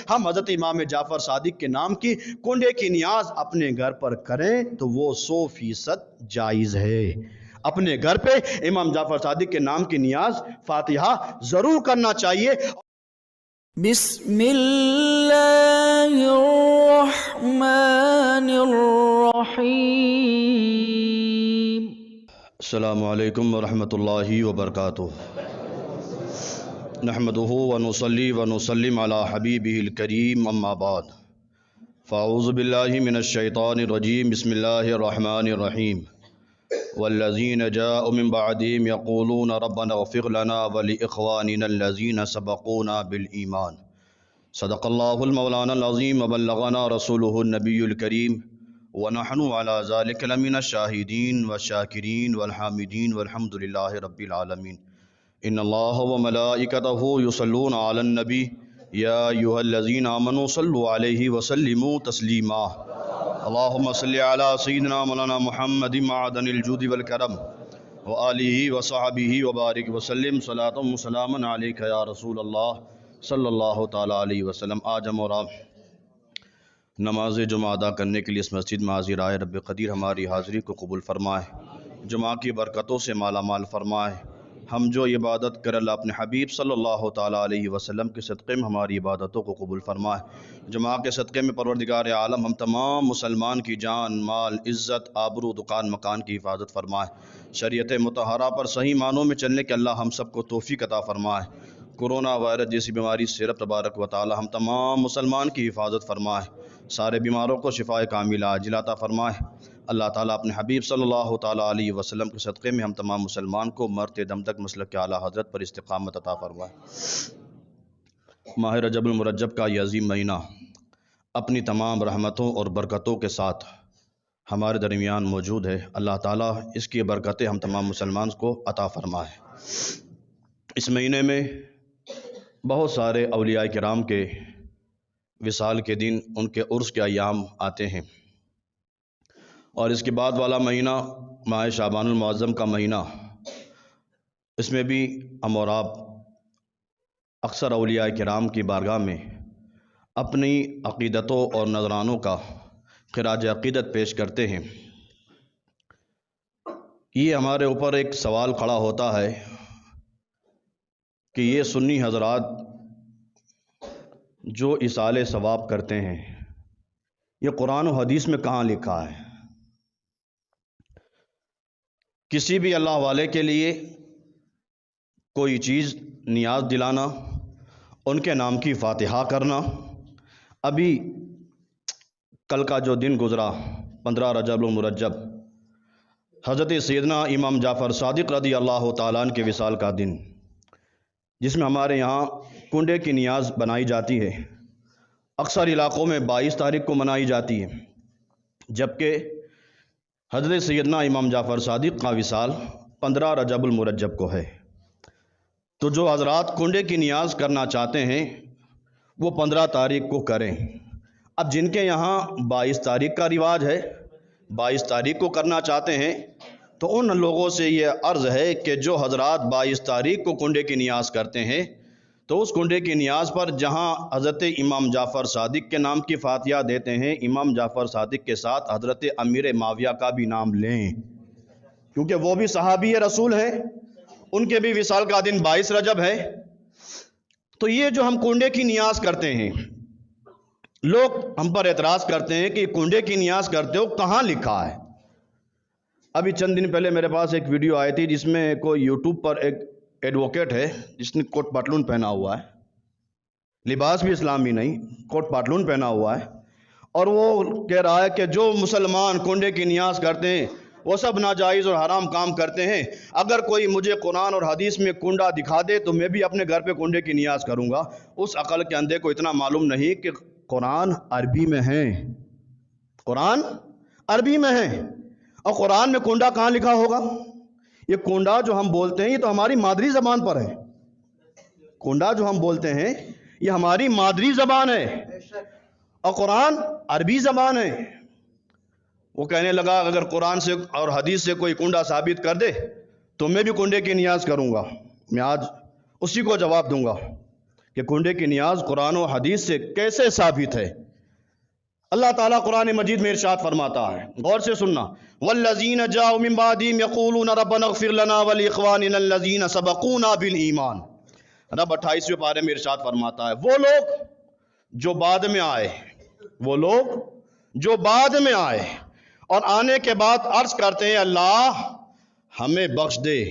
ہم حضرت امام جعفر صادق کے نام کی کنڈے کی نیاز اپنے گھر پر کریں تو وہ 100% جائز ہے۔ اپنے گھر پہ امام جعفر صادق کے نام کی نیاز فاتحہ ضرور کرنا چاہیے۔ بسم اللہ الرحمن الرحیم۔ السلام علیکم ورحمۃ اللہ وبرکاتہ۔ نحمدہ ونصلی ونسلم علی حبیبہ الکریم، اما بعد، فاعوذ باللہ من الشیطان الرجیم، بسم اللہ الرحمن الرحیم۔ والذین جاءوا من بعدهم یقولون ربنا اغفر لنا ولاخواننا الذین سبقونا بالایمان۔ صدق اللہ المولانا العظیم وبلغنا رسولہ النبی الکریم، ونحن علی ذلک لمن الشاہدین والشاکرین والحامدین والحمد للہ رب العالمین۔ ان اللہ وملائکتہ یصلون علی النبی یا ایھا الذین آمنوا صلوا علیہ وسلموا تسلیما۔ اللہم صل علی سیدنا مولانا محمد معدن الجود والکرم وآلہ وصحبہ وبارک وسلم، صلاۃ و سلاما علیک یا رسول اللہ صلی اللہ تعالی علیہ وسلم۔ آج ہم اور آپ نماز جمعہ ادا کرنے کے لیے اس مسجد میں حاضر آئے۔ رب قدیر ہماری حاضری کو قبول فرمائے، جمعہ کی برکتوں سے مالا مال فرمائے۔ ہم جو عبادت کر اللہ اپنے حبیب صلی اللہ تعالیٰ علیہ وسلم کے صدقے میں ہماری عبادتوں کو قبول فرمائے۔ جمعہ کے صدقے میں پروردگار عالم ہم تمام مسلمان کی جان، مال، عزت، آبرو، دکان مکان کی حفاظت فرمائے۔ شریعت مطہرہ پر صحیح معنوں میں چلنے کے اللہ ہم سب کو توفیق عطا فرمائے۔ کورونا وائرس جیسی بیماری سے رب تبارک و تعالی ہم تمام مسلمان کی حفاظت فرمائے۔ سارے بیماروں کو شفاء کاملہ عاجلہ عطا فرمائے۔ اللہ تعالیٰ اپنے حبیب صلی اللہ تعالیٰ علیہ وسلم کے صدقے میں ہم تمام مسلمان کو مرتے دم تک مسلک اعلیٰ حضرت پر استقامت عطا فرمائے۔ ماہ رجب المرجب کا یہ عظیم مہینہ اپنی تمام رحمتوں اور برکتوں کے ساتھ ہمارے درمیان موجود ہے۔ اللہ تعالیٰ اس کی برکتیں ہم تمام مسلمان کو عطا فرمائے۔ اس مہینے میں بہت سارے اولیاء کرام کے وصال کے دن، ان کے عرس کے ایام آتے ہیں، اور اس کے بعد والا مہینہ ماہ شعبان المعظم کا مہینہ، اس میں بھی ہم اور آپ اکثر اولیاء کرام کی بارگاہ میں اپنی عقیدتوں اور نذرانوں کا خراج عقیدت پیش کرتے ہیں۔ یہ ہمارے اوپر ایک سوال کھڑا ہوتا ہے کہ یہ سنی حضرات جو ایصال ثواب کرتے ہیں، یہ قرآن و حدیث میں کہاں لکھا ہے؟ کسی بھی اللہ والے کے لیے کوئی چیز نیاز دلانا، ان کے نام کی فاتحہ کرنا۔ ابھی کل کا جو دن گزرا 15 رجب المرجب، حضرت سیدنا امام جعفر صادق رضی اللہ تعالیٰ عنہ کے وصال کا دن، جس میں ہمارے یہاں کنڈے کی نیاز بنائی جاتی ہے، اکثر علاقوں میں 22 تاریخ کو منائی جاتی ہے، جبکہ حضرت سیدنا امام جعفر صادق کا وصال 15 رجب المرجب کو ہے۔ تو جو حضرات کنڈے کی نیاز کرنا چاہتے ہیں وہ 15 تاریخ کو کریں۔ اب جن کے یہاں 22 تاریخ کا رواج ہے، 22 تاریخ کو کرنا چاہتے ہیں، تو ان لوگوں سے یہ عرض ہے کہ جو حضرات 22 تاریخ کو کنڈے کی نیاز کرتے ہیں، تو اس کنڈے کی نیاز پر جہاں حضرت امام جعفر صادق کے نام کی فاتحہ دیتے ہیں، امام جعفر صادق کے ساتھ حضرت امیر معاویہ کا بھی نام لیں، کیونکہ وہ بھی صحابی رسول ہیں، ان کے بھی وصال کا دن 22 رجب ہے۔ تو یہ جو ہم کنڈے کی نیاز کرتے ہیں، لوگ ہم پر اعتراض کرتے ہیں کہ کنڈے کی نیاز کرتے ہو کہاں لکھا ہے؟ ابھی چند دن پہلے میرے پاس ایک ویڈیو آئی تھی جس میں کوئی یوٹیوب پر ایک ایڈوکیٹ ہے جس نے کوٹ پاٹلون پہنا ہوا ہے، لباس بھی اسلامی نہیں، کوٹ پاٹلون پہنا ہوا ہے، اور وہ کہہ رہا ہے کہ جو مسلمان کنڈے کی نیاز کرتے ہیں وہ سب ناجائز اور حرام کام کرتے ہیں۔ اگر کوئی مجھے قرآن اور حدیث میں کنڈا دکھا دے تو میں بھی اپنے گھر پہ کنڈے کی نیاز کروں گا۔ اس عقل کے اندھے کو اتنا معلوم نہیں کہ قرآن عربی میں ہے، قرآن عربی میں ہے، اور قرآن میں کنڈا کہاں لکھا ہوگا؟ یہ کنڈا جو ہم بولتے ہیں یہ تو ہماری مادری زبان پر ہے، کنڈا جو ہم بولتے ہیں یہ ہماری مادری زبان ہے، اور قرآن عربی زبان ہے۔ وہ کہنے لگا اگر قرآن سے اور حدیث سے کوئی کنڈا ثابت کر دے تو میں بھی کنڈے کی نیاز کروں گا۔ میں آج اسی کو جواب دوں گا کہ کنڈے کی نیاز قرآن و حدیث سے کیسے ثابت ہے؟ اللہ تعالیٰ قرآن مجید میں ارشاد فرماتا ہے، غور سے سننا، والذین جاؤوا من بعدہم یقولون ربنا اغفر لنا ولاخواننا الذین سبقونا بالایمان۔ رب 28ویں پارے میں ارشاد فرماتا ہے، وہ لوگ جو بعد میں آئے، وہ لوگ جو بعد میں آئے اور آنے کے بعد عرض کرتے ہیں اللہ ہمیں بخش دے۔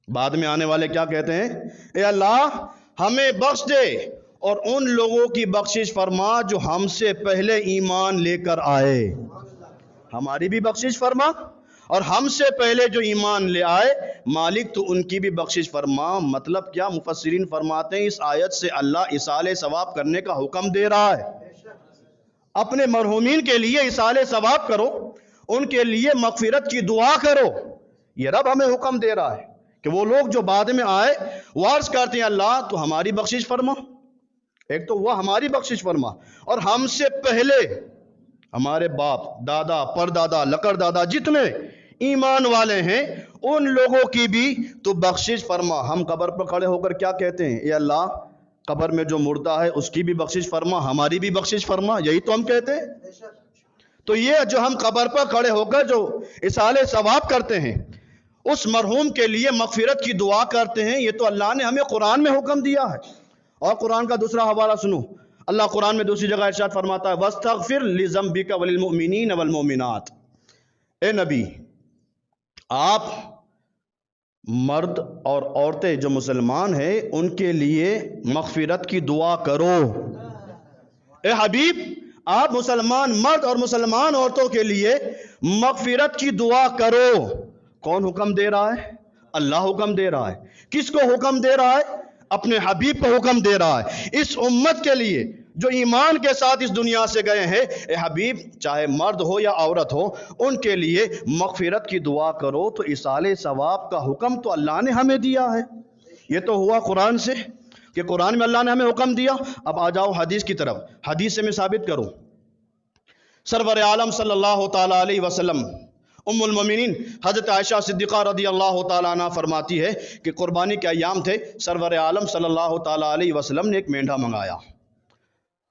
بعد میں آنے والے کیا کہتے ہیں؟ اے اللہ ہمیں بخش دے اور ان لوگوں کی بخشش فرما جو ہم سے پہلے ایمان لے کر آئے۔ ہماری بھی بخشش فرما اور ہم سے پہلے جو ایمان لے آئے مالک تو ان کی بھی بخشش فرما۔ مطلب کیا؟ مفسرین فرماتے ہیں اس آیت سے اللہ ایصال ثواب کرنے کا حکم دے رہا ہے۔ اپنے مرحومین کے لیے ایصال ثواب کرو، ان کے لیے مغفرت کی دعا کرو۔ یہ رب ہمیں حکم دے رہا ہے کہ وہ لوگ جو بعد میں آئے وہ عرض کرتے ہیں اللہ تو ہماری بخشش فرما۔ ایک تو وہ ہماری بخشش فرما اور ہم سے پہلے ہمارے باپ دادا پردادا لکڑ دادا جتنے ایمان والے ہیں ان لوگوں کی بھی تو بخشش فرما۔ ہم قبر پر کھڑے ہو کر کیا کہتے ہیں؟ اے اللہ قبر میں جو مردہ ہے اس کی بھی بخشش فرما، ہماری بھی بخشش فرما، یہی تو ہم کہتے ہیں۔ تو یہ جو ہم قبر پر کھڑے ہو کر جو ایصال ثواب کرتے ہیں، اس مرحوم کے لیے مغفرت کی دعا کرتے ہیں، یہ تو اللہ نے ہمیں قرآن میں حکم دیا ہے۔ اور قرآن کا دوسرا حوالہ سنو، اللہ قرآن میں دوسری جگہ ارشاد فرماتا ہے وَاسْتَغْفِرْ لِذَنْبِكَ وَلِلْمُؤْمِنِينَ وَالْمُؤْمِنَاتِ۔ اے نبی آپ مرد اور عورتیں جو مسلمان ہیں ان کے لیے مغفرت کی دعا کرو۔ اے حبیب آپ مسلمان مرد اور مسلمان عورتوں کے لیے مغفرت کی دعا کرو۔ کون حکم دے رہا ہے؟ اللہ حکم دے رہا ہے۔ کس کو حکم دے رہا ہے؟ اپنے حبیب کو حکم دے رہا ہے۔ اس امت کے لیے جو ایمان کے ساتھ اس دنیا سے گئے ہیں، اے حبیب چاہے مرد ہو یا عورت ہو ان کے لیے مغفرت کی دعا کرو۔ تو ایصال ثواب کا حکم تو اللہ نے ہمیں دیا ہے۔ یہ تو ہوا قرآن سے کہ قرآن میں اللہ نے ہمیں حکم دیا۔ اب آ جاؤ حدیث کی طرف، حدیث سے میں ثابت کروں۔ سرور عالم صلی اللہ تعالیٰ علیہ وسلم ام المومنین حضرت عائشہ صدیقہ رضی اللہ تعالیٰ عنہ فرماتی ہے کہ قربانی کے ایام تھے، سرور عالم صلی اللہ تعالیٰ علیہ وسلم نے ایک مینڈھا منگایا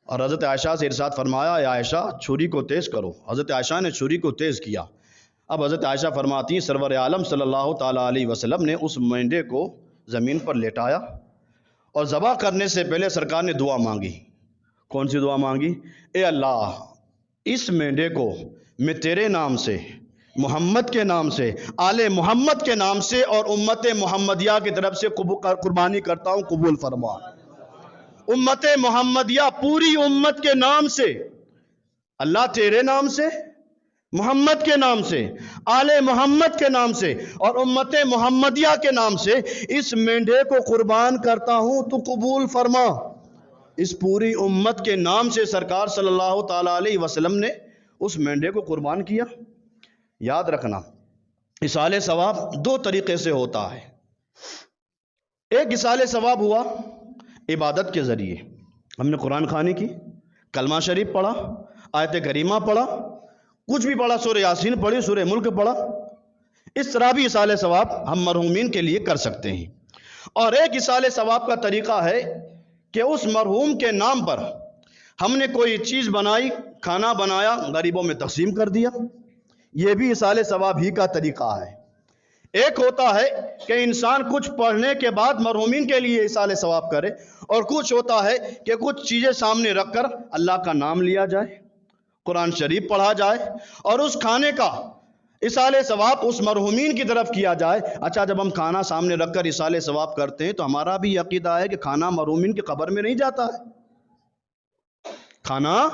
اور حضرت عائشہ سے ارشاد فرمایا اے عائشہ چھری کو تیز کرو۔ حضرت عائشہ نے چھری کو تیز کیا۔ اب حضرت عائشہ فرماتی ہیں سرور عالم صلی اللہ تعالیٰ علیہ وسلم نے اس مینڈھے کو زمین پر لیٹایا اور ذبح کرنے سے پہلے سرکار نے دعا مانگی۔ کون سی دعا مانگی؟ اے اللہ اس مینڈھے کو میں تیرے نام سے، محمد کے نام سے، آل محمد کے نام سے اور امت محمدیہ کی طرف سے قربانی کرتا ہوں، قبول فرما۔ امت محمدیہ پوری امت کے نام سے، اللہ تیرے نام سے، محمد کے نام سے، آل محمد کے نام سے اور امت محمدیہ کے نام سے اس مینڈھے کو قربان کرتا ہوں، تو قبول فرما۔ اس پوری امت کے نام سے سرکار صلی اللہ تعالیٰ علیہ وسلم نے اس مینڈھے کو قربان کیا۔ یاد رکھنا ایصال ثواب دو طریقے سے ہوتا ہے۔ ایک ایصال ثواب ہوا عبادت کے ذریعے، ہم نے قرآن خوانی کی، کلمہ شریف پڑھا، آیت کریمہ پڑھا، کچھ بھی پڑھا، سورہ یاسین پڑھی، سورہ ملک پڑھا، اس طرح بھی ایصال ثواب ہم مرحومین کے لیے کر سکتے ہیں۔ اور ایک ایصال ثواب کا طریقہ ہے کہ اس مرحوم کے نام پر ہم نے کوئی چیز بنائی، کھانا بنایا، غریبوں میں تقسیم کر دیا، یہ بھی ایصال ثواب ہی کا طریقہ ہے۔ ایک ہوتا ہے کہ انسان کچھ پڑھنے کے بعد مرحومین کے لیے ایصال ثواب کرے، اور کچھ ہوتا ہے کہ کچھ چیزیں سامنے رکھ کر اللہ کا نام لیا جائے، قرآن شریف پڑھا جائے اور اس کھانے کا ایصال ثواب اس مرحومین کی طرف کیا جائے۔ اچھا جب ہم کھانا سامنے رکھ کر ایصال ثواب کرتے ہیں تو ہمارا بھی عقیدہ ہے کہ کھانا مرحومین کی قبر میں نہیں جاتا ہے، کھانا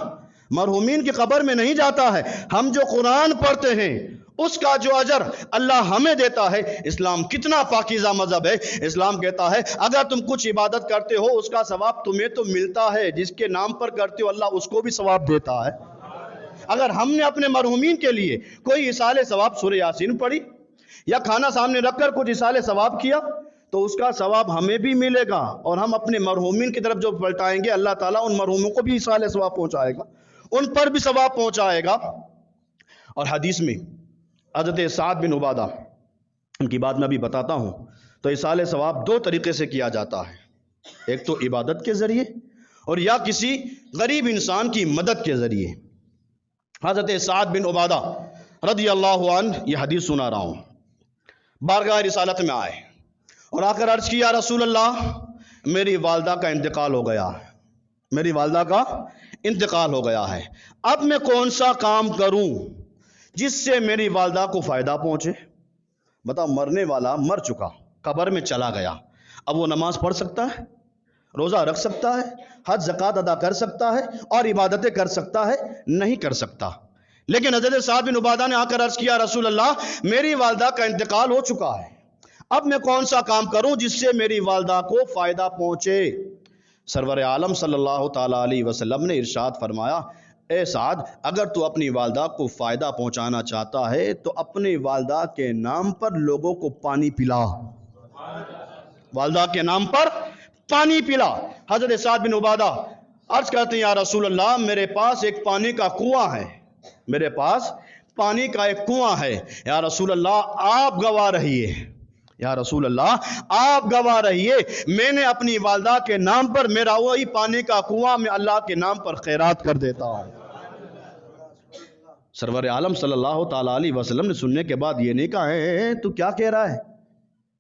مرحومین کی قبر میں نہیں جاتا ہے۔ ہم جو قرآن پڑھتے ہیں اس کا جو اجر اللہ ہمیں دیتا ہے۔ اسلام کتنا پاکیزہ مذہب ہے۔ اسلام کہتا ہے اگر تم کچھ عبادت کرتے ہو اس کا ثواب تمہیں تو ملتا ہے، جس کے نام پر کرتے ہو اللہ اس کو بھی ثواب دیتا ہے۔ اگر ہم نے اپنے مرحومین کے لیے کوئی ایصال ثواب سورہ یاسین پڑھی یا کھانا سامنے رکھ کر کچھ ایصال ثواب کیا تو اس کا ثواب ہمیں بھی ملے گا، اور ہم اپنے مرحومین کی طرف جو پلٹائیں گے اللہ تعالیٰ ان مرحوموں کو بھی ایصال ثواب پہنچائے گا، ان پر بھی ثواب پہنچائے گا۔ اور حدیث میں حضرت سعد بن عبادہ ان کی بات میں ابھی بتاتا ہوں۔ تو ایصال ثواب دو طریقے سے کیا جاتا ہے۔ ایک تو عبادت کے ذریعے اور یا کسی غریب انسان کی مدد کے ذریعے۔ حضرت سعد بن عبادہ رضی اللہ عنہ یہ حدیث سنا رہا ہوں، بارگاہ رسالت میں آئے اور آ کر عرض کیا، رسول اللہ میری والدہ کا انتقال ہو گیا ہے، میری والدہ کا انتقال ہو گیا ہے، اب میں کون سا کام کروں جس سے میری والدہ کو فائدہ پہنچے؟ بتاؤ، مرنے والا مر چکا، قبر میں چلا گیا، اب وہ نماز پڑھ سکتا ہے، روزہ رکھ سکتا ہے، حج زکوٰۃ ادا کر سکتا ہے اور عبادتیں کر سکتا ہے؟ نہیں کر سکتا۔ لیکن حضرت سعد بن عبادہ نے آ کر عرض کیا، رسول اللہ میری والدہ کا انتقال ہو چکا ہے، اب میں کون سا کام کروں جس سے میری والدہ کو فائدہ پہنچے؟ سرور عالم صلی اللہ تعالی علیہ وسلم نے ارشاد فرمایا، اے سعد اگر تو اپنی والدہ کو فائدہ پہنچانا چاہتا ہے تو اپنی والدہ کے نام پر لوگوں کو پانی پلا، والدہ کے نام پر پانی پلا۔ حضرت سعد بن عبادہ عرض کرتے ہیں، یا رسول اللہ میرے پاس ایک پانی کا کنواں ہے، میرے پاس پانی کا ایک کنواں ہے، یا رسول اللہ آپ گواہ رہیے، یا رسول اللہ آپ گواہ رہیے، میں نے اپنی والدہ کے نام پر میرا وہی پانی کا کنواں میں اللہ کے نام پر خیرات کر دیتا ہوں۔ سرور عالم صلی اللہ تعالی علیہ وسلم نے سننے کے بعد یہ نہیں کہا، ہے تو کیا کہہ رہا ہے،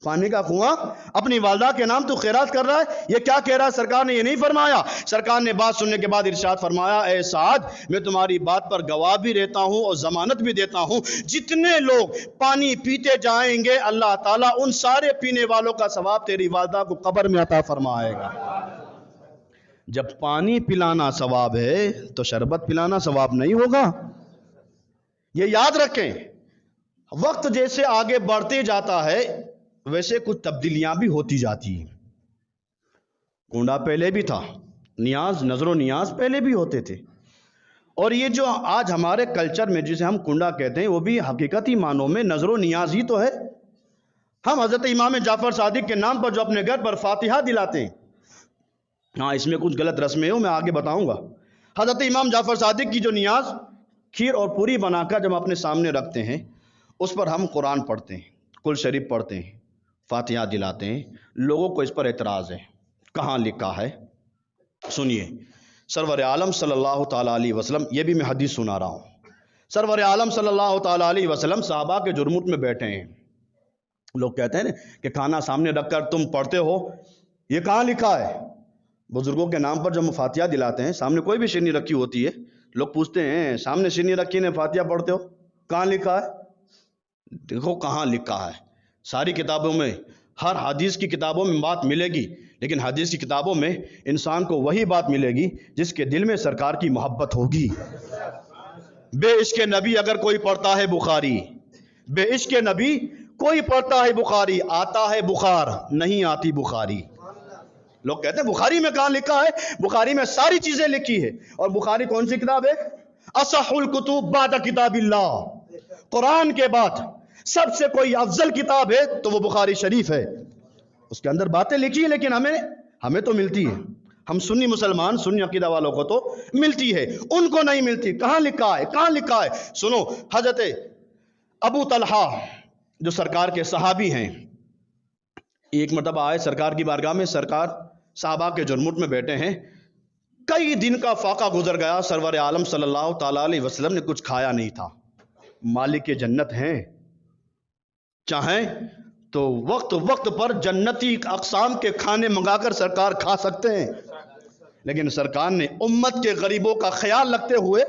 پانی کا کنواں اپنی والدہ کے نام تو خیرات کر رہا ہے، یہ کیا کہہ رہا ہے؟ سرکار نے یہ نہیں فرمایا، سرکار نے بات سننے کے بعد ارشاد فرمایا، اے سعد میں تمہاری بات پر گواہ بھی رہتا ہوں اور ضمانت بھی دیتا ہوں، جتنے لوگ پانی پیتے جائیں گے اللہ تعالیٰ ان سارے پینے والوں کا ثواب تیری والدہ کو قبر میں عطا فرمائے گا۔ جب پانی پلانا ثواب ہے تو شربت پلانا ثواب نہیں ہوگا؟ یہ یاد رکھیں، وقت جیسے آگے بڑھتے جاتا ہے ویسے کچھ تبدیلیاں بھی ہوتی جاتی ہیں۔ کنڈا پہلے بھی تھا، نیاز، نظر و نیاز پہلے بھی ہوتے تھے، اور یہ جو آج ہمارے کلچر میں جسے ہم کنڈا کہتے ہیں وہ بھی حقیقتی معنوں میں نظر و نیاز ہی تو ہے۔ ہم حضرت امام جعفر صادق کے نام پر جو اپنے گھر پر فاتحہ دلاتے ہیں، ہاں اس میں کچھ غلط رسمیں ہوں، میں آگے بتاؤں گا۔ حضرت امام جعفر صادق کی جو نیاز کھیر اور پوری بنا کر جب اپنے سامنے رکھتے ہیں، اس پر ہم قرآن پڑھتے ہیں، کل شریف پڑھتے ہیں، فاتحہ دلاتے ہیں، لوگوں کو اس پر اعتراض ہے۔ کہاں لکھا ہے؟ سنیے، سرور عالم صلی اللہ تعالیٰ علیہ وسلم، یہ بھی میں حدیث سنا رہا ہوں، سرور عالم صلی اللہ تعالیٰ علیہ وسلم صحابہ کے جرموٹ میں بیٹھے ہیں، لوگ کہتے ہیں کہ کھانا سامنے رکھ کر تم پڑھتے ہو، یہ کہاں لکھا ہے؟ بزرگوں کے نام پر جب فاتحہ دلاتے ہیں، سامنے کوئی بھی شینی رکھی ہوتی ہے، لوگ پوچھتے ہیں سامنے شینی رکھی نے فاتحہ پڑھتے ہو، کہاں لکھا ہے؟ دیکھو کہاں لکھا ہے۔ ساری کتابوں میں، ہر حدیث کی کتابوں میں بات ملے گی، لیکن حدیث کی کتابوں میں انسان کو وہی بات ملے گی جس کے دل میں سرکار کی محبت ہوگی۔ بے عشق نبی اگر کوئی پڑھتا ہے بخاری، بے عشق نبی کوئی پڑھتا ہے بخاری، آتا ہے بخار نہیں آتی بخاری۔ لوگ کہتے ہیں بخاری میں کہاں لکھا ہے؟ بخاری میں ساری چیزیں لکھی ہے، اور بخاری کون سی کتاب ہے؟ اصح الکتب بعد کتاب اللہ، قرآن کے بعد سب سے کوئی افضل کتاب ہے تو وہ بخاری شریف ہے۔ اس کے اندر باتیں لکھی ہیں، لیکن ہمیں تو ملتی ہے، ہم سنی مسلمان، سنی عقیدہ والوں کو تو ملتی ہے، ان کو نہیں ملتی۔ کہاں لکھا ہے؟ کہاں لکھا ہے؟ سنو، حضرت ابو طلحہ جو سرکار کے صحابی ہیں، ایک مرتبہ آئے سرکار کی بارگاہ میں، سرکار صحابہ کے جرموٹ میں بیٹھے ہیں، کئی دن کا فاقہ گزر گیا، سرور عالم صلی اللہ تعالیٰ علیہ وسلم نے کچھ کھایا نہیں تھا۔ مالک جنت ہیں، چاہیں تو وقت وقت پر جنتی اقسام کے کھانے منگا کر سرکار کھا سکتے ہیں، لیکن سرکار نے امت کے غریبوں کا خیال رکھتے ہوئے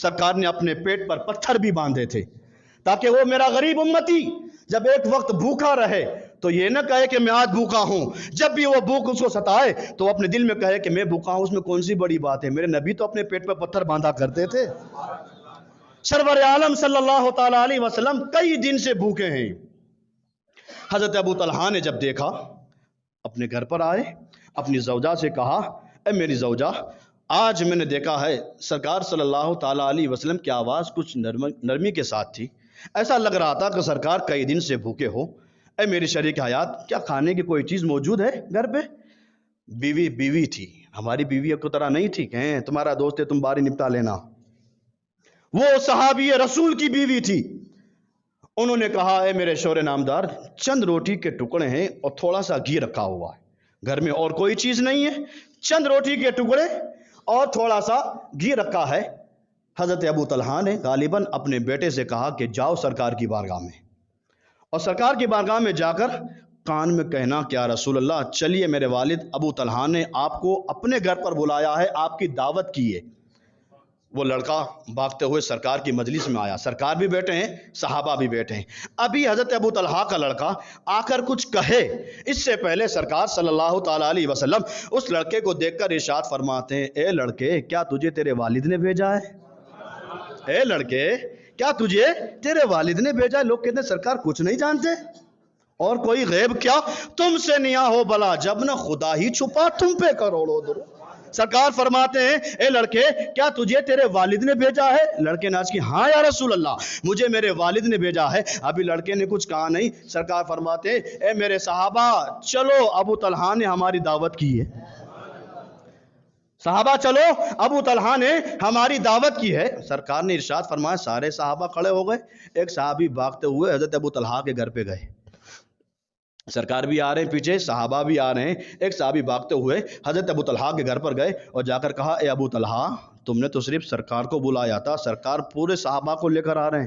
سرکار نے اپنے پیٹ پر پتھر بھی باندھے تھے، تاکہ وہ میرا غریب امتی جب ایک وقت بھوکا رہے تو یہ نہ کہے کہ میں آج بھوکا ہوں، جب بھی وہ بھوک اس کو ستائے تو اپنے دل میں کہے کہ میں بھوکا ہوں، اس میں کون سی بڑی بات ہے، میرے نبی تو اپنے پیٹ پر پتھر باندھا کرتے تھے۔ سرور عالم صلی اللہ تعالیٰ علیہ وسلم کئی دن سے بھوکے ہیں۔ حضرت ابو طلحہ نے جب دیکھا، اپنے گھر پر آئے، اپنی زوجہ سے کہا، اے میری زوجہ، آج میں نے دیکھا ہے سرکار صلی اللہ تعالیٰ علیہ وسلم کی آواز کچھ نرمی کے ساتھ تھی، ایسا لگ رہا تھا کہ سرکار کئی دن سے بھوکے ہو۔ اے میری شریک حیات، کیا کھانے کی کوئی چیز موجود ہے گھر پہ؟ بیوی تھی، ہماری بیوی کی طرح نہیں تھی کہ تمہارا دوست ہے تم باری نپٹا لینا، وہ صحابی رسول کی بیوی تھی۔ انہوں نے کہا، اے میرے شوہر نامدار، چند روٹی کے ٹکڑے ہیں اور تھوڑا سا گھی رکھا ہوا ہے، گھر میں اور کوئی چیز نہیں ہے، چند روٹی کے ٹکڑے اور تھوڑا سا گھی رکھا ہے۔ حضرت ابو طلحہ نے غالباً اپنے بیٹے سے کہا کہ جاؤ سرکار کی بارگاہ میں، اور سرکار کی بارگاہ میں جا کر کان میں کہنا کہ یا رسول اللہ چلیے، میرے والد ابو طلحہ نے آپ کو اپنے گھر پر بلایا ہے، آپ کی دعوت کی ہے۔ وہ لڑکا بھاگتے ہوئے سرکار کی مجلس میں آیا، سرکار بھی بیٹھے ہیں، صحابہ بھی بیٹھے ہیں۔ ابھی حضرت ابو طلحہ کا لڑکا آ کر کچھ کہے اس سے پہلے سرکار صلی اللہ تعالیٰ علیہ وسلم اس لڑکے کو دیکھ کر ارشاد فرماتے ہیں، اے لڑکے کیا تجھے تیرے والد نے بھیجا ہے؟ اے لڑکے کیا تجھے تیرے والد نے بھیجا ہے؟ لوگ کہتے ہیں سرکار کچھ نہیں جانتے، اور کوئی غیب کیا، تم سے نیا ہو بلا جب نہ خدا ہی چھپا تم پہ کروڑوں درود۔ سرکار فرماتے ہیں اے لڑکے کیا تجھے تیرے والد نے بھیجا ہے؟ لڑکے نے عرض کی ہاں یا رسول اللہ مجھے میرے والد نے بھیجا ہے۔ ابھی لڑکے نے کچھ کہا نہیں، سرکار فرماتے ہیں اے میرے صحابہ چلو، ابو طلحہ نے ہماری دعوت کی ہے۔ صحابہ چلو، ابو طلحہ نے ہماری دعوت کی ہے۔ سرکار نے ارشاد فرمایا، سارے صحابہ کھڑے ہو گئے، ایک صحابی بھاگتے ہوئے حضرت ابو طلحہ کے گھر پہ گئے، سرکار بھی آ رہے ہیں پیچھے، صحابہ بھی آ رہے ہیں، ایک صحابی بھاگتے ہوئے حضرت ابو طلحہ کے گھر پر گئے اور جا کر کہا اے ابو طلحہ تم نے تو صرف سرکار کو بلایا تھا، سرکار پورے صحابہ کو لے کر آ رہے ہیں،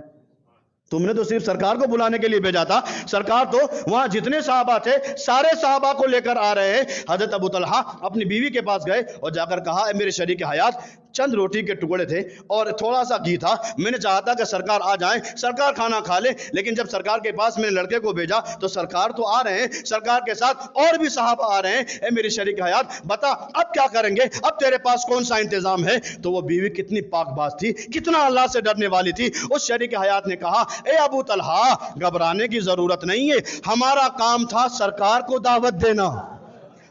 تم نے تو صرف سرکار کو بلانے کے لیے بھیجا تھا، سرکار تو وہاں جتنے صحابہ تھے سارے صحابہ کو لے کر آ رہے ہیں۔ حضرت ابو طلحہ اپنی بیوی کے پاس گئے اور جا کر کہا اے میرے شریک حیات، چند روٹی کے ٹکڑے تھے اور تھوڑا سا گھی تھا، میں نے چاہا تھا کہ سرکار آ جائیں، سرکار کھانا کھا لے، لیکن جب سرکار کے پاس میں نے لڑکے کو بھیجا تو سرکار تو آ رہے ہیں، سرکار کے ساتھ اور بھی صحابہ آ رہے ہیں، اے میری شریک حیات بتا اب کیا کریں گے، اب تیرے پاس کون سا انتظام ہے؟ تو وہ بیوی کتنی پاک باز تھی، کتنا اللہ سے ڈرنے والی تھی، اس شریک حیات نے کہا اے ابو طلحہ گھبرانے کی ضرورت نہیں ہے، ہمارا کام تھا سرکار کو دعوت دینا،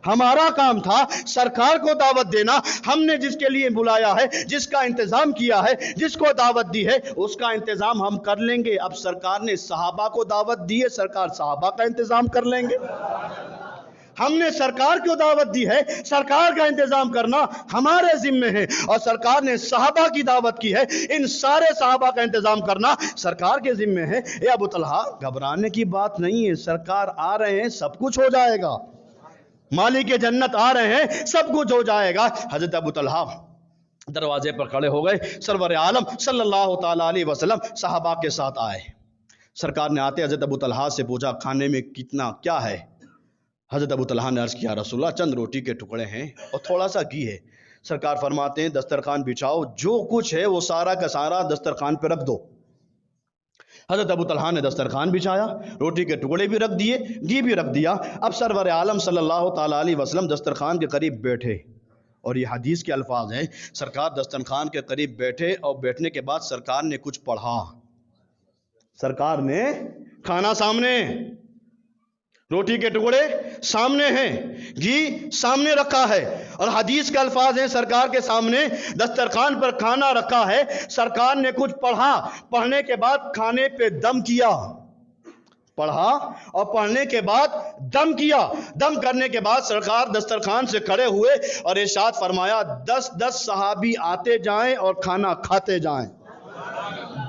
ہمارا کام تھا سرکار کو دعوت دینا، ہم نے جس کے لیے بلایا ہے، جس کا انتظام کیا ہے، جس کو دعوت دی ہے، اس کا انتظام ہم کر لیں گے۔ اب سرکار نے صحابہ کو دعوت دی ہے، سرکار صحابہ کا انتظام کر لیں گے۔ ہم نے سرکار کو دعوت دی ہے، سرکار کا انتظام کرنا ہمارے ذمے ہے، اور سرکار نے صحابہ کی دعوت کی ہے، ان سارے صحابہ کا انتظام کرنا سرکار کے ذمے ہے۔ اے ابو طلحہ گھبرانے کی بات نہیں ہے، سرکار آ رہے ہیں، سب کچھ ہو جائے گا، مالک جنت آ رہے ہیں، سب کچھ ہو جائے گا۔ حضرت ابو طلحہ دروازے پر کھڑے ہو گئے، سرور عالم صلی اللہ تعالیٰ علیہ وسلم صحابہ کے ساتھ آئے، سرکار نے آتے حضرت ابو طلحہ سے پوچھا کھانے میں کیا ہے؟ حضرت ابو طلحہ نے عرض کیا رسول اللہ چند روٹی کے ٹکڑے ہیں اور تھوڑا سا گھی ہے۔ سرکار فرماتے ہیں دسترخوان بچھاؤ، جو کچھ ہے وہ سارا کا سارا دسترخوان پہ رکھ دو۔ حضرت ابو طلحہ نے دسترخوان بچھایا، روٹی کے ٹکڑے بھی رکھ دیے، گھی بھی رکھ دیا۔ اب سرور عالم صلی اللہ تعالیٰ علیہ وسلم دسترخوان کے قریب بیٹھے، اور یہ حدیث کے الفاظ ہیں، سرکار دسترخوان کے قریب بیٹھے اور بیٹھنے کے بعد سرکار نے کچھ پڑھا۔ سرکار نے کھانا سامنے، روٹی کے ٹکڑے سامنے ہیں، گھی سامنے رکھا ہے، اور حدیث کے الفاظ ہیں سرکار کے سامنے دسترخوان پر کھانا رکھا ہے، سرکار نے کچھ پڑھا، پڑھنے کے بعد کھانے پہ دم کیا، پڑھا اور پڑھنے کے بعد دم کیا، دم کرنے کے بعد سرکار دسترخوان سے کھڑے ہوئے اور ارشاد فرمایا 10 صحابی آتے جائیں اور کھانا کھاتے جائیں،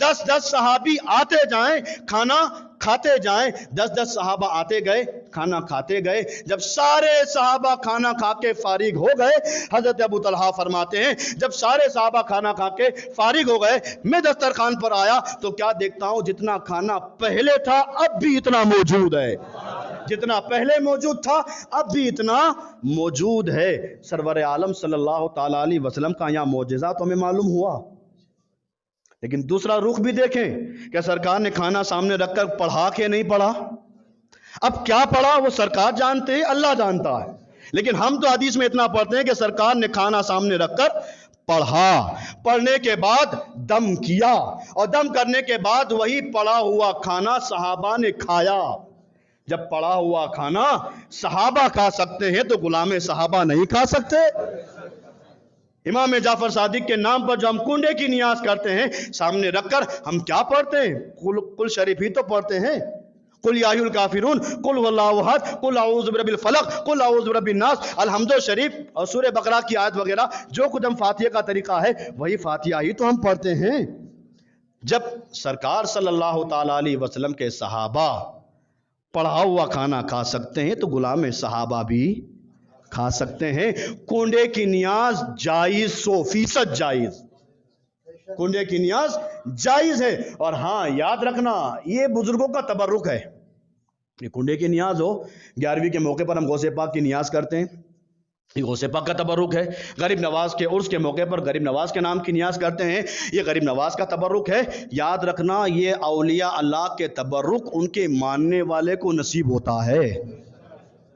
10 صحابی آتے جائیں کھانا کھاتے جائیں۔ 10 صحابہ آتے گئے، کھانا کھاتے گئے، جب سارے صحابہ کھانا کھا کے فارغ ہو گئے، حضرت ابو طلحہ فرماتے ہیں جب سارے صحابہ کھانا کھا کے فارغ ہو گئے، میں دسترخوان پر آیا تو کیا دیکھتا ہوں جتنا کھانا پہلے تھا اب بھی اتنا موجود ہے، جتنا پہلے موجود تھا اب بھی اتنا موجود ہے۔ سرور عالم صلی اللہ تعالیٰ علیہ وسلم کا یہاں معجزہ تو ہمیں معلوم ہوا، لیکن دوسرا رخ بھی دیکھیں کہ سرکار نے کھانا سامنے رکھ کر پڑھا کہ نہیں پڑھا۔ اب کیا پڑھا وہ سرکار جانتے ہیں، اللہ جانتا ہے، لیکن ہم تو حدیث میں اتنا پڑھتے ہیں کہ سرکار نے کھانا سامنے رکھ کر پڑھا، پڑھنے کے بعد دم کیا، اور دم کرنے کے بعد وہی پڑھا ہوا کھانا صحابہ نے کھایا۔ جب پڑھا ہوا کھانا صحابہ کھا سکتے ہیں تو غلام صحابہ نہیں کھا سکتے؟ امام جعفر صادق کے نام پر جو ہم کنڈے کی نیاز کرتے ہیں سامنے رکھ کر ہم کیا پڑھتے ہیں؟ قل شریف ہی تو پڑھتے ہیں، قل یا ایھا الکافرون، قل هو اللہ احد، قل اعوذ برب الفلق، قل اعوذ برب الناس، الحمد شریف اور سورہ بقرہ کی آیت وغیرہ جو کچھ ہم فاتحہ کا طریقہ ہے وہی فاتحہ ہی تو ہم پڑھتے ہیں۔ جب سرکار صلی اللہ تعالیٰ علیہ وسلم کے صحابہ پڑھا ہوا کھانا کھا سکتے ہیں تو غلام صحابہ بھی کھا سکتے ہیں. کنڈے کی نیاز جائز، 100% جائز. کنڈے کی نیاز جائز ہے. اور ہاں یاد رکھنا یہ بزرگوں کا تبرک ہے. یہ کنڈے کی نیاز ہو، 11ویں کے موقع پر ہم غوث پاک کی نیاز کرتے ہیں، یہ غوث پاک کا تبرک ہے. غریب نواز کے عرس کے موقع پر غریب نواز کے نام کی نیاز کرتے ہیں، یہ غریب نواز کا تبرک ہے. یاد رکھنا یہ اولیاء اللہ کے تبرک ان کے ماننے والے کو نصیب ہوتا ہے.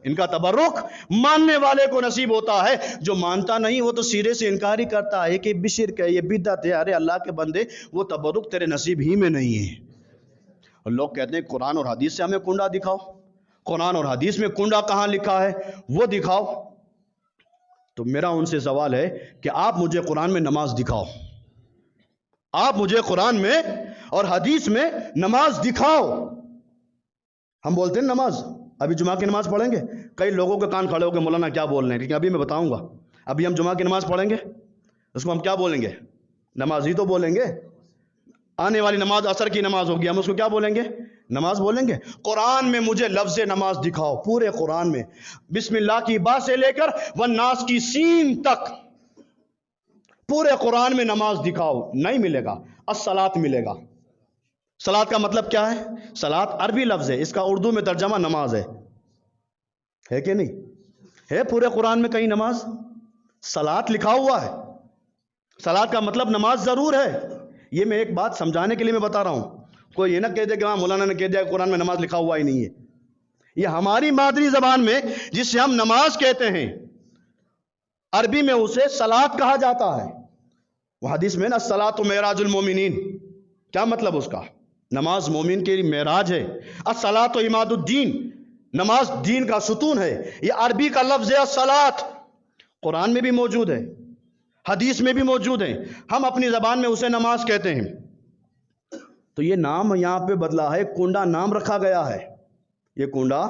ان کا تبرک ماننے والے کو نصیب ہوتا ہے. جو مانتا نہیں وہ تو سیرے سے انکار ہی کرتا ہے کہ بشرک ہے، یہ بدعت ہے. ارے اللہ کے بندے وہ تبرک تیرے نصیب ہی میں نہیں ہے. اور لوگ کہتے ہیں قرآن اور حدیث سے ہمیں کنڈا دکھاؤ. قرآن اور حدیث میں کنڈا کہاں لکھا ہے وہ دکھاؤ. تو میرا ان سے سوال ہے کہ آپ مجھے قرآن میں نماز دکھاؤ، آپ مجھے قرآن میں اور حدیث میں نماز دکھاؤ. ہم بولتے ہیں نماز، ابھی جمعہ کی نماز پڑھیں گے. کئی لوگوں کے کان کھڑے ہو کے مولانا کیا بول رہے ہیں، لیکن ابھی میں بتاؤں گا. ابھی ہم جمعہ کی نماز پڑھیں گے، اس کو ہم کیا بولیں گے؟ نماز ہی تو بولیں گے. آنے والی نماز عصر کی نماز ہوگی، ہم اس کو کیا بولیں گے؟ نماز بولیں گے. قرآن میں مجھے لفظ نماز دکھاؤ، پورے قرآن میں بسم اللہ کی با سے لے کر والناس کی سین تک پورے قرآن میں نماز دکھاؤ. نہیں ملے گا. الصلاۃ ملے گا. صلاۃ کا مطلب کیا ہے؟ صلاۃ عربی لفظ ہے، اس کا اردو میں ترجمہ نماز ہے کہ نہیں ہے؟ پورے قرآن میں کہیں نماز صلاۃ لکھا ہوا ہے. صلاۃ کا مطلب نماز ضرور ہے. یہ میں ایک بات سمجھانے کے لیے میں بتا رہا ہوں. کوئی یہ نہ کہہ دے کہ مولانا نے کہہ دیا کہ قرآن میں نماز لکھا ہوا ہی نہیں ہے. یہ ہماری مادری زبان میں جس سے ہم نماز کہتے ہیں، عربی میں اسے صلاۃ کہا جاتا ہے. وہ حدیث میں نا الصلاۃ معراج المومنین، کیا مطلب اس کا؟ نماز مومن کے لیے معراج ہے. الصلاۃ عماد الدین، نماز دین کا ستون ہے. یہ عربی کا لفظ ہے الصلاۃ. قرآن میں بھی موجود ہے، حدیث میں بھی موجود ہے. ہم اپنی زبان میں اسے نماز کہتے ہیں. تو یہ نام یہاں پہ بدلا ہے، کنڈا نام رکھا گیا ہے. یہ کنڈا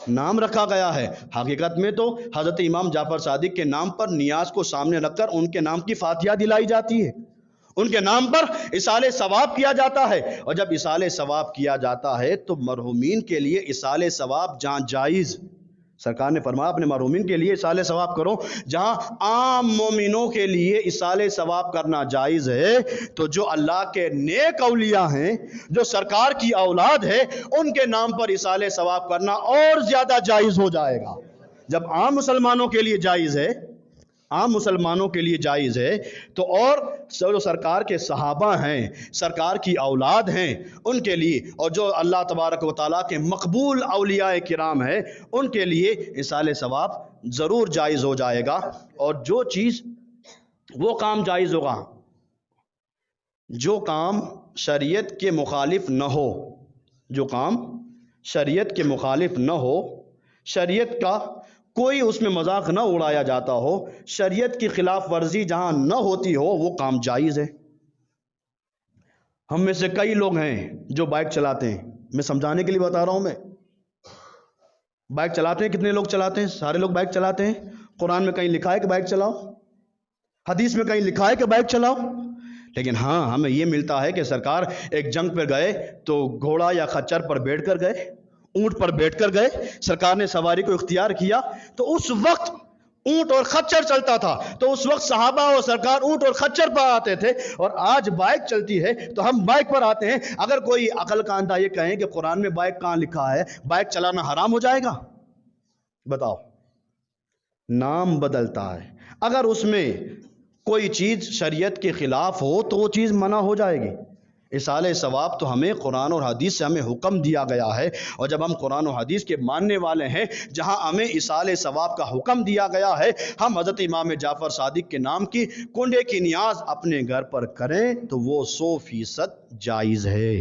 نام رکھا گیا ہے. حقیقت میں تو حضرت امام جعفر صادق کے نام پر نیاز کو سامنے رکھ کر ان کے نام کی فاتحہ دلائی جاتی ہے، ان کے نام پر اصال ثواب کیا جاتا ہے. اور جب اصال ثواب کیا جاتا ہے تو مرحومین کے لیے اصال ثواب جہاں جائز، سرکار نے فرمایا اپنے مرحومین کے لیے اصال ثواب کرو. جہاں عام مومنوں کے لیے اصال ثواب کرنا جائز ہے، تو جو اللہ کے نیک اولیاء ہیں، جو سرکار کی اولاد ہے، ان کے نام پر اصال ثواب کرنا اور زیادہ جائز ہو جائے گا. جب عام مسلمانوں کے لیے جائز ہے، عام مسلمانوں کے لیے جائز ہے، تو اور جو سرکار کے صحابہ ہیں، سرکار کی اولاد ہیں، ان کے لیے، اور جو اللہ تبارک و تعالیٰ کے مقبول اولیاء کرام ہیں، ان کے لیے اصال ثواب ضرور جائز ہو جائے گا. اور جو چیز، وہ کام جائز ہوگا جو کام شریعت کے مخالف نہ ہو، جو کام شریعت کے مخالف نہ ہو، شریعت کا کوئی اس میں مذاق نہ اڑایا جاتا ہو، شریعت کی خلاف ورزی جہاں نہ ہوتی ہو، وہ کام جائز ہے. ہم میں سے کئی لوگ ہیں جو بائک چلاتے ہیں. میں سمجھانے کے لیے بتا رہا ہوں. میں بائک چلاتے ہیں. کتنے لوگ چلاتے ہیں؟ سارے لوگ بائک چلاتے ہیں. قرآن میں کہیں لکھا ہے کہ بائک چلاؤ؟ حدیث میں کہیں لکھا ہے کہ بائک چلاؤ؟ لیکن ہاں ہمیں یہ ملتا ہے کہ سرکار ایک جنگ پہ گئے تو گھوڑا یا خچر پر بیٹھ کر گئے، اونٹ پر بیٹھ کر گئے. سرکار نے سواری کو اختیار کیا تو اس وقت اونٹ اور خچر چلتا تھا، تو اس وقت صحابہ اور سرکار اونٹ اور خچر پر آتے تھے. اور آج بائک چلتی ہے تو ہم بائک پر آتے ہیں. اگر کوئی عقل کا اندھا یہ کہیں کہ قرآن میں بائک کہاں لکھا ہے، بائک چلانا حرام ہو جائے گا؟ بتاؤ. نام بدلتا ہے. اگر اس میں کوئی چیز شریعت کے خلاف ہو تو وہ چیز منع ہو جائے گی. اصال ثواب تو ہمیں قرآن اور حدیث سے ہمیں حکم دیا گیا ہے. اور جب ہم قرآن و حدیث کے ماننے والے ہیں، جہاں ہمیں اصال ثواب کا حکم دیا گیا ہے، ہم حضرت امام جعفر صادق کے نام کی کنڈے کی نیاز اپنے گھر پر کریں تو وہ 100% جائز ہے.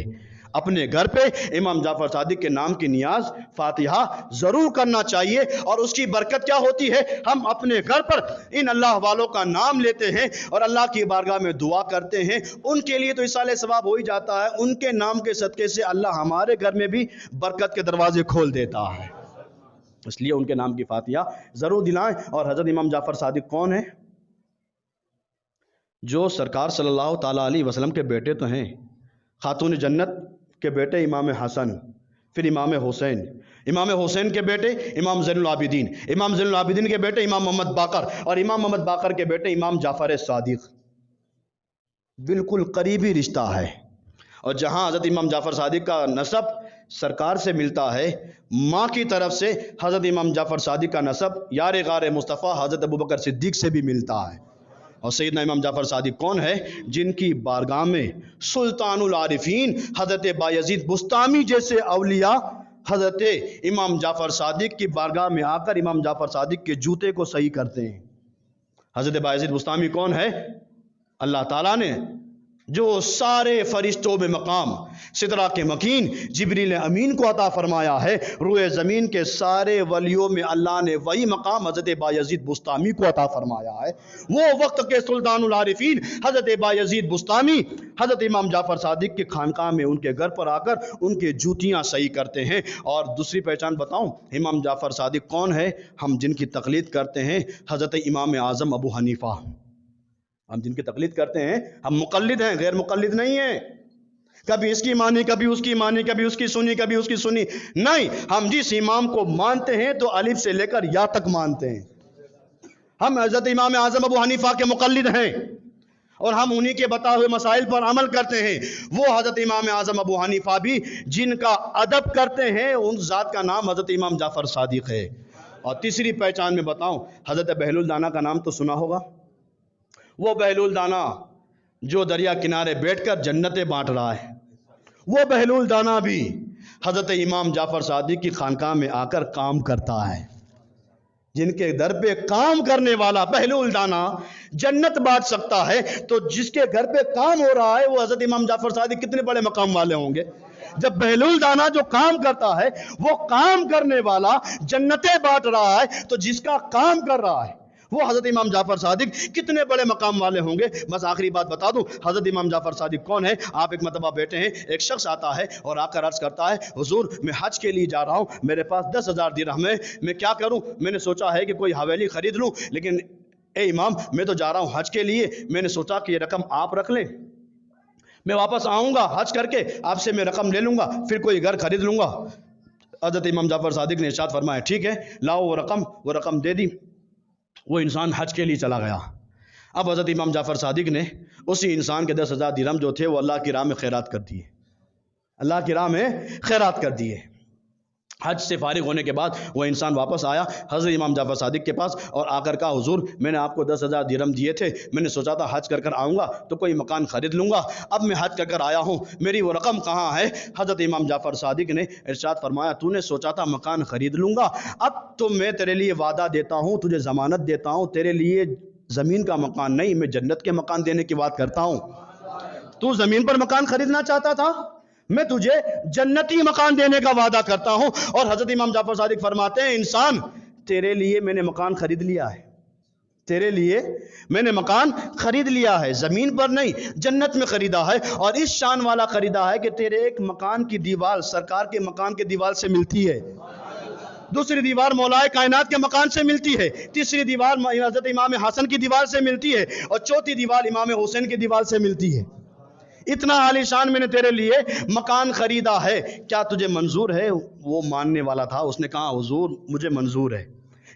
اپنے گھر پہ امام جعفر صادق کے نام کی نیاز فاتحہ ضرور کرنا چاہیے. اور اس کی برکت کیا ہوتی ہے؟ ہم اپنے گھر پر ان اللہ والوں کا نام لیتے ہیں اور اللہ کی بارگاہ میں دعا کرتے ہیں. ان کے لیے تو اصال ثواب ہو ہی جاتا ہے. ان کے نام کے صدقے سے اللہ ہمارے گھر میں بھی برکت کے دروازے کھول دیتا ہے. اس لیے ان کے نام کی فاتحہ ضرور دلائیں. اور حضرت امام جعفر صادق کون ہے؟ جو سرکار صلی اللہ تعالیٰ علیہ وسلم کے بیٹے تو ہیں. خاتون جنت کے بیٹے امام حسن، پھر امام حسین. امام حسین کے بیٹے امام زین العابدین، امام زین العابدین کے بیٹے امام محمد باقر، اور امام محمد باقر کے بیٹے امام جعفر صادق۔ بالکل قریبی رشتہ ہے، اور جہاں حضرت امام جعفر صادق کا نسب سرکار سے ملتا ہے، ماں کی طرف سے حضرت امام جعفر صادق کا نسب یار غار مصطفیٰ حضرت ابوبکر صدیق سے بھی ملتا ہے۔ اور سیدنا امام جعفر صادق کون ہے؟ جن کی بارگاہ میں سلطان العارفین حضرت بایزید بسطامی جیسے اولیاء حضرت امام جعفر صادق کی بارگاہ میں آ کر امام جعفر صادق کے جوتے کو صحیح کرتے ہیں۔ حضرت بایزید بسطامی کون ہے؟ اللہ تعالیٰ نے جو سارے فرشتوں میں مقام سدرہ کے مکین جبریل امین کو عطا فرمایا ہے، روئے زمین کے سارے ولیوں میں اللہ نے وہی مقام حضرت بایزید بسطامی کو عطا فرمایا ہے۔ وہ وقت کے سلطان العارفین حضرت بایزید بسطامی حضرت امام جعفر صادق کی خانقاہ میں ان کے گھر پر آ کر ان کے جوتیاں صحیح کرتے ہیں۔ اور دوسری پہچان بتاؤں امام جعفر صادق کون ہے؟ ہم جن کی تقلید کرتے ہیں حضرت امام اعظم ابو حنیفہ۔ ہم جن کی تقلید کرتے ہیں ہم مقلد ہیں، غیر مقلد نہیں ہیں۔ کبھی اس کی مانی، کبھی اس کی مانی، کبھی اس کی سنی، کبھی اس کی سنی، نہیں، ہم جس امام کو مانتے ہیں تو الف سے لے کر یا تک مانتے ہیں۔ ہم حضرت امام اعظم ابو حنیفہ کے مقلد ہیں، اور ہم انہی کے بتائے ہوئے مسائل پر عمل کرتے ہیں۔ وہ حضرت امام اعظم ابو حنیفہ بھی جن کا ادب کرتے ہیں، ان ذات کا نام حضرت امام جعفر صادق ہے۔ اور تیسری پہچان میں بتاؤں، حضرت بہلول دانا کا نام تو سنا ہوگا۔ وہ بہلول دانا جو دریا کنارے بیٹھ کر جنتیں بانٹ رہا ہے، وہ بہلول دانا بھی حضرت امام جعفر صادق کی خانقاہ میں آ کر کام کرتا ہے۔ جن کے در پہ کام کرنے والا بہلول دانا جنت بانٹ سکتا ہے، تو جس کے گھر پہ کام ہو رہا ہے وہ حضرت امام جعفر صادق کتنے بڑے مقام والے ہوں گے۔ جب بہلول دانا جو کام کرتا ہے، وہ کام کرنے والا جنتیں بانٹ رہا ہے، تو جس کا کام کر رہا ہے وہ حضرت امام جعفر صادق کتنے بڑے مقام والے ہوں گے۔ بس آخری بات بتا دوں، حضرت امام جعفر صادق کون ہے؟ آپ ایک مرتبہ بیٹھے ہیں، ایک شخص آتا ہے اور آ کر عرض کرتا ہے، حضور میں حج کے لیے جا رہا ہوں، میرے پاس 10,000 درہم ہے، میں کیا کروں؟ میں نے سوچا ہے کہ کوئی حویلی خرید لوں، لیکن اے امام میں تو جا رہا ہوں حج کے لیے، میں نے سوچا کہ یہ رقم آپ رکھ لیں، میں واپس آؤں گا حج کر کے آپ سے میں رقم لے لوں گا، پھر کوئی گھر خرید لوں گا۔ حضرت امام جعفر صادق نے ارشاد فرمایا، ٹھیک ہے لاؤ وہ رقم دے دی۔ وہ انسان حج کے لیے چلا گیا۔ اب حضرت امام جعفر صادق نے اسی انسان کے 10,000 درہم جو تھے وہ اللہ کی راہ میں خیرات کر دیے، اللہ کی راہ میں خیرات کر دیے۔ حج سے فارغ ہونے کے بعد وہ انسان واپس آیا حضرت امام جعفر صادق کے پاس اور آ کر کہا، حضور میں نے آپ کو 10,000 درہم دیے تھے، میں نے سوچا تھا حج کر کر آؤں گا تو کوئی مکان خرید لوں گا، اب میں حج کر کر آیا ہوں، میری وہ رقم کہاں ہے؟ حضرت امام جعفر صادق نے ارشاد فرمایا، تو نے سوچا تھا مکان خرید لوں گا، اب تو میں تیرے لیے وعدہ دیتا ہوں، تجھے ضمانت دیتا ہوں، تیرے لیے زمین کا مکان نہیں، میں جنت کے مکان دینے کی بات کرتا ہوں۔ تو زمین پر مکان خریدنا چاہتا تھا، میں تجھے جنتی مکان دینے کا وعدہ کرتا ہوں۔ اور حضرت امام جعفر صادق فرماتے ہیں، انسان تیرے لیے میں نے مکان خرید لیا ہے، تیرے لیے میں نے مکان خرید لیا ہے، زمین پر نہیں جنت میں خریدا ہے، اور اس شان والا خریدا ہے کہ تیرے ایک مکان کی دیوار سرکار کے مکان کے دیوار سے ملتی ہے، دوسری دیوار مولائے کائنات کے مکان سے ملتی ہے، تیسری دیوار حضرت امام حسن کی دیوار سے ملتی ہے، اور چوتھی دیوار امام حسین کی دیوار سے ملتی ہے۔ اتنا عالی شان میں نے تیرے لیے مکان خریدا ہے، کیا تجھے منظور ہے؟ وہ ماننے والا تھا، اس نے کہا، حضور مجھے منظور ہے،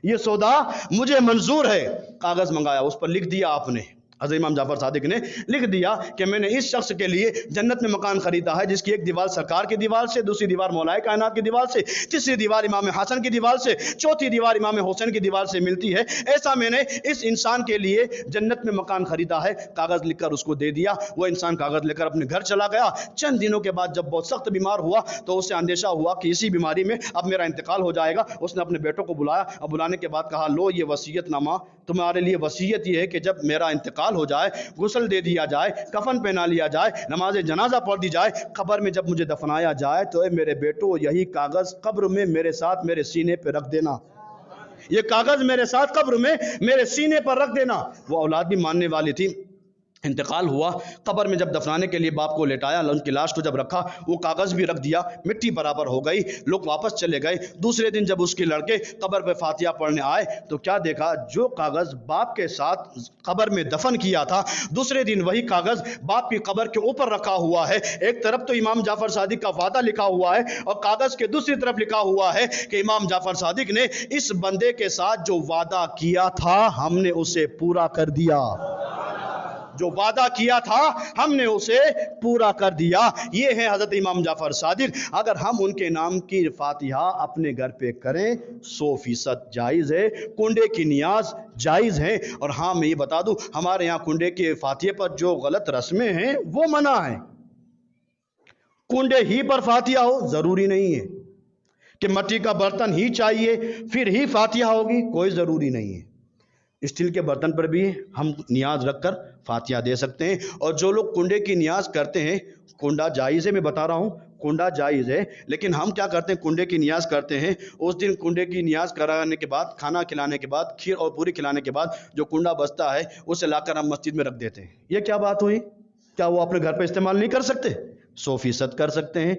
یہ سودا مجھے منظور ہے۔ کاغذ منگایا، اس پر لکھ دیا آپ نے، حضرت امام جعفر صادق نے لکھ دیا کہ میں نے اس شخص کے لیے جنت میں مکان خریدا ہے جس کی ایک دیوار سرکار کی دیوار سے، دوسری دیوار مولائے کائنات کی دیوار سے، تیسری دیوار امام حسن کی دیوار سے، چوتھی دیوار امام حسین کی دیوار سے ملتی ہے۔ ایسا میں نے اس انسان کے لیے جنت میں مکان خریدا ہے۔ کاغذ لکھ کر اس کو دے دیا، وہ انسان کاغذ لے کر اپنے گھر چلا گیا۔ چند دنوں کے بعد جب بہت سخت بیمار ہوا تو اسے اندیشہ ہوا کہ اسی بیماری میں اب میرا انتقال ہو جائے گا۔ اس نے اپنے بیٹوں کو بلایا اور بلانے کے بعد کہا، لو یہ وصیت نامہ، تمہارے لیے وصیت یہ ہے کہ جب میرا انتقال ہو جائے، غسل دے دیا جائے، کفن پہنا لیا جائے، نماز جنازہ پڑھ دی جائے، قبر میں جب مجھے دفنایا جائے تو اے میرے بیٹو یہی کاغذ قبر میں میرے ساتھ میرے سینے پہ رکھ دینا، یہ کاغذ میرے ساتھ قبر میں میرے سینے پر رکھ دینا۔ وہ اولاد بھی ماننے والی تھی، انتقال ہوا، قبر میں جب دفنانے کے لیے باپ کو لٹایا، ان کی لاش کو جب رکھا، وہ کاغذ بھی رکھ دیا، مٹی برابر ہو گئی، لوگ واپس چلے گئے۔ دوسرے دن جب اس کے لڑکے قبر پہ فاتحہ پڑھنے آئے تو کیا دیکھا؟ جو کاغذ باپ کے ساتھ قبر میں دفن کیا تھا، دوسرے دن وہی کاغذ باپ کی قبر کے اوپر رکھا ہوا ہے۔ ایک طرف تو امام جعفر صادق کا وعدہ لکھا ہوا ہے اور کاغذ کے دوسری طرف لکھا ہوا ہے کہ امام جعفر صادق نے اس بندے کے ساتھ جو وعدہ کیا تھا ہم نے اسے پورا کر دیا، جو وعدہ کیا تھا ہم نے اسے پورا کر دیا۔ یہ ہے حضرت امام جعفر صادق۔ اگر ہم ان کے نام کی فاتحہ اپنے گھر پہ کریں 100% جائز ہے، کنڈے کی نیاز جائز ہے۔ اور ہاں میں یہ بتا دوں، ہمارے یہاں کنڈے کے فاتحے پر جو غلط رسمیں ہیں وہ منع ہیں۔ کنڈے ہی پر فاتحہ ہو ضروری نہیں ہے کہ مٹی کا برتن ہی چاہیے پھر ہی فاتحہ ہوگی، کوئی ضروری نہیں ہے۔ اسٹیل کے برتن پر بھی ہم نیاز رکھ کر فاتحہ دے سکتے ہیں۔ اور جو لوگ کنڈے کی نیاز کرتے ہیں، کنڈا جائز ہے، میں بتا رہا ہوں کنڈا جائز ہے، لیکن ہم کیا کرتے ہیں؟ کنڈے کی نیاز کرتے ہیں، اس دن کنڈے کی نیاز کرانے کے بعد، کھانا کھلانے کے بعد، کھیر اور پوری کھلانے کے بعد جو کنڈا بچتا ہے اسے لا کر ہم مسجد میں رکھ دیتے ہیں۔ یہ کیا بات ہوئی؟ کیا وہ اپنے گھر پہ استعمال نہیں کر سکتے؟ 100% کر سکتے ہیں۔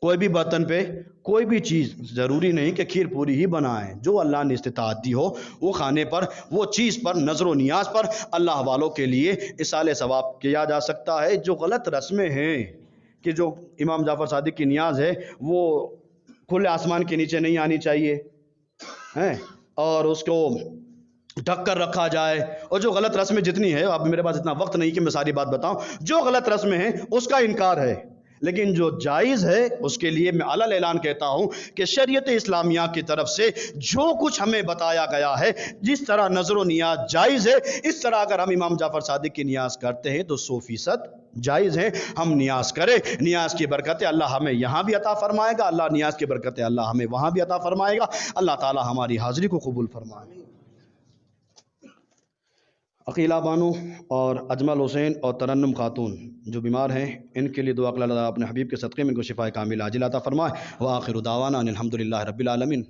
کوئی بھی برتن پہ کوئی بھی چیز، ضروری نہیں کہ کھیر پوری ہی بنائیں، جو اللہ نے استطاعت دی ہو وہ کھانے پر، وہ چیز پر، نظر و نیاز پر اللہ والوں کے لیے اصالہ ثواب کیا جا سکتا ہے۔ جو غلط رسمیں ہیں کہ جو امام جعفر صادق کی نیاز ہے وہ کھلے آسمان کے نیچے نہیں آنی چاہیے اور اس کو ڈھک کر رکھا جائے، اور جو غلط رسمیں جتنی ہے، اب میرے پاس اتنا وقت نہیں کہ میں ساری بات بتاؤں، جو غلط رسمیں ہیں اس کا انکار ہے، لیکن جو جائز ہے اس کے لیے میں علل اعلان کہتا ہوں کہ شریعت اسلامیہ کی طرف سے جو کچھ ہمیں بتایا گیا ہے، جس طرح نظر و نیاز جائز ہے، اس طرح اگر ہم امام جعفر صادق کی نیاز کرتے ہیں تو 100% جائز ہے۔ ہم نیاز کریں، نیاز کی برکتیں اللہ ہمیں یہاں بھی عطا فرمائے گا، اللہ نیاز کی برکتیں اللہ ہمیں وہاں بھی عطا فرمائے گا۔ اللہ تعالی ہماری حاضری کو قبول فرمائے۔ عقیلہ بانو اور اجمل حسین اور ترنم خاتون جو بیمار ہیں، ان کے لیے دعا کہ اللہ تعالیٰ اپنے حبیب کے صدقے میں ان کو شفا کامل عاجل عطا فرمائے۔ وآخر دعوانا ان الحمد للہ رب العالمین۔